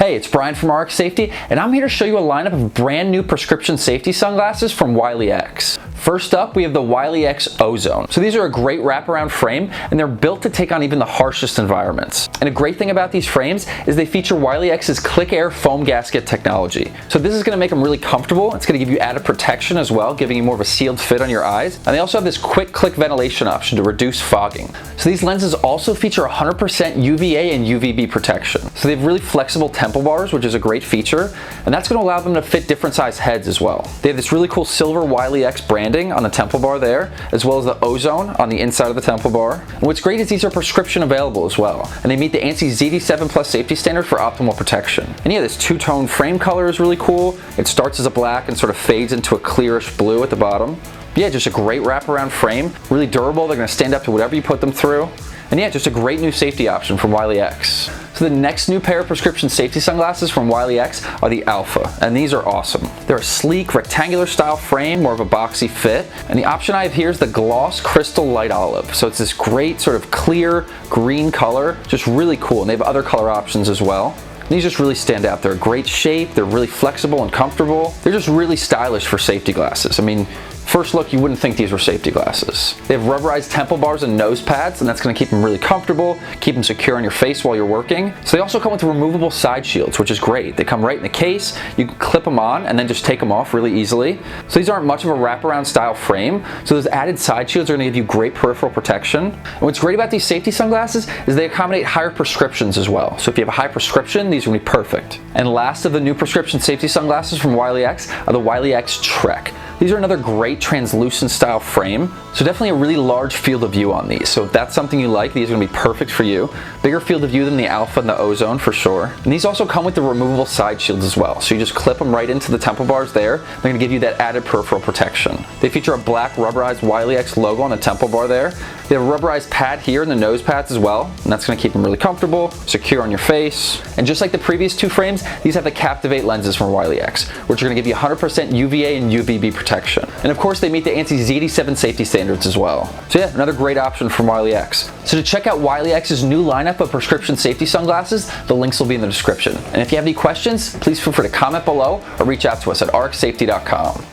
Hey, it's Brian from RX Safety, and I'm here to show you a lineup of brand new prescription safety sunglasses from Wiley X. First up, we have the Wiley X Ozone. So these are a great wraparound frame, and they're built to take on even the harshest environments. And a great thing about these frames is they feature Wiley X's Click Air foam gasket technology. So this is going to make them really comfortable. It's going to give you added protection as well, giving you more of a sealed fit on your eyes. And they also have this quick click ventilation option to reduce fogging. So these lenses also feature 100% UVA and UVB protection. So they have really flexible temple bars, which is a great feature, and that's going to allow them to fit different size heads as well. They have this really cool silver Wiley X branding on the temple bar there, as well as the Ozone on the inside of the temple bar. And what's great is these are prescription available as well, and they meet the ANSI Z87 Plus safety standard for optimal protection. And yeah, this two-tone frame color is really cool. It starts as a black and sort of fades into a clearish blue at the bottom. Yeah, just a great wraparound frame, really durable. They're going to stand up to whatever you put them through. And yeah, just a great new safety option from Wiley X. So the next new pair of prescription safety sunglasses from Wiley X are the Alpha, and these are awesome. They're a sleek, rectangular style frame, more of a boxy fit, and the option I have here is the Gloss Crystal Light Olive. So it's this great sort of clear green color, just really cool, and they have other color options as well. These just really stand out. They're a great shape, they're really flexible and comfortable. They're just really stylish for safety glasses. I mean, first look, you wouldn't think these were safety glasses. They have rubberized temple bars and nose pads, and that's going to keep them really comfortable, keep them secure on your face while you're working. So they also come with removable side shields, which is great. They come right in the case, you can clip them on and then just take them off really easily. So these aren't much of a wraparound style frame, so those added side shields are going to give you great peripheral protection. And what's great about these safety sunglasses is they accommodate higher prescriptions as well. So if you have a high prescription, these are going to be perfect. And last of the new prescription safety sunglasses from Wiley X are the Wiley X Trek. These are another great translucent style frame, so definitely a really large field of view on these. So if that's something you like, these are going to be perfect for you. Bigger field of view than the Alpha and the Ozone for sure. And these also come with the removable side shields as well. So you just clip them right into the temple bars there. They're going to give you that added peripheral protection. They feature a black rubberized Wiley X logo on the temple bar there. They have a rubberized pad here in the nose pads as well, and that's going to keep them really comfortable, secure on your face. And just like the previous two frames, these have the Captivate lenses from Wiley X, which are going to give you 100% UVA and UVB protection. And of course, they meet the ANSI Z87 safety standards as well. So yeah, another great option from Wiley X. So to check out Wiley X's new lineup of prescription safety sunglasses, the links will be in the description. And if you have any questions, please feel free to comment below or reach out to us at rxsafety.com.